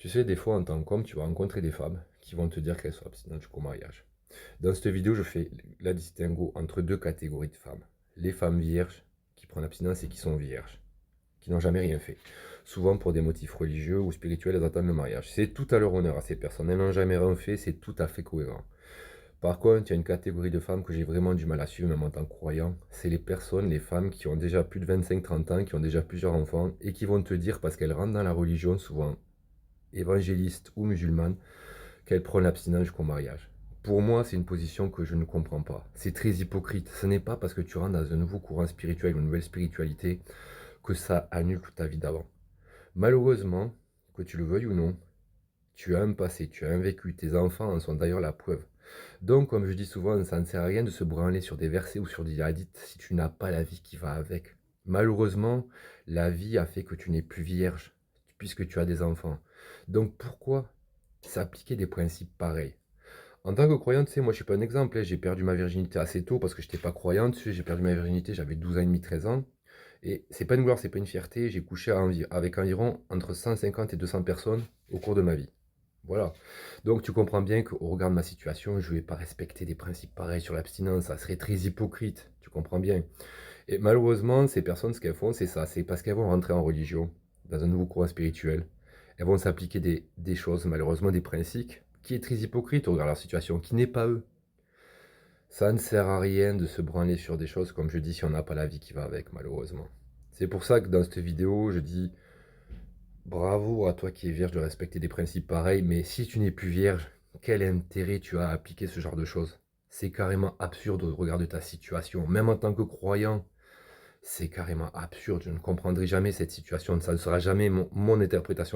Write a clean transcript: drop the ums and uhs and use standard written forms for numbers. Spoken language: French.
Tu sais, des fois, en tant qu'homme, tu vas rencontrer des femmes qui vont te dire qu'elles sont abstinentes jusqu'au mariage. Dans cette vidéo, je fais la distinguo entre deux catégories de femmes. Les femmes vierges qui prennent l'abstinence et qui sont vierges, qui n'ont jamais rien fait. Souvent pour des motifs religieux ou spirituels, elles attendent le mariage. C'est tout à leur honneur à ces personnes. Elles n'ont jamais rien fait, c'est tout à fait cohérent. Par contre, il y a une catégorie de femmes que j'ai vraiment du mal à suivre, même en tant que croyant. C'est les personnes, les femmes qui ont déjà plus de 25-30 ans, qui ont déjà plusieurs enfants et qui vont te dire, parce qu'elles rentrent dans la religion souvent évangéliste ou musulmane, qu'elle prône l'abstinence jusqu'au mariage. Pour moi, c'est une position que je ne comprends pas. C'est très hypocrite. Ce n'est pas parce que tu rentres dans un nouveau courant spirituel, une nouvelle spiritualité, que ça annule toute ta vie d'avant. Malheureusement, que tu le veuilles ou non, tu as un passé, tu as un vécu, tes enfants en sont d'ailleurs la preuve. Donc, comme je dis souvent, ça ne sert à rien de se branler sur des versets ou sur des hadiths si tu n'as pas la vie qui va avec. Malheureusement, la vie a fait que tu n'es plus vierge, puisque tu as des enfants. Donc pourquoi s'appliquer des principes pareils? En tant que croyante, tu sais, moi je suis pas un exemple, hein. J'ai perdu ma virginité assez tôt parce que je n'étais pas croyante. Tu sais, j'ai perdu ma virginité, j'avais 12 ans et demi, 13 ans. Et c'est pas une gloire, c'est pas une fierté. J'ai couché avec environ entre 150 et 200 personnes au cours de ma vie. Voilà. Donc tu comprends bien qu'au regard de ma situation, je ne vais pas respecter des principes pareils sur l'abstinence. Ça serait très hypocrite. Tu comprends bien. Et malheureusement, ces personnes, ce qu'elles font, c'est ça. C'est parce qu'elles vont rentrer en religion, dans un nouveau courant spirituel. Elles vont s'appliquer des choses, malheureusement, des principes, qui est très hypocrite au regard de leur situation, qui n'est pas eux. Ça ne sert à rien de se branler sur des choses, comme je dis, si on n'a pas la vie qui va avec, malheureusement. C'est pour ça que dans cette vidéo, je dis bravo à toi qui es vierge de respecter des principes pareils, mais si tu n'es plus vierge, quel intérêt tu as à appliquer ce genre de choses? C'est carrément absurde au regard de ta situation. Même en tant que croyant, c'est carrément absurde. Je ne comprendrai jamais cette situation. Ça ne sera jamais mon interprétation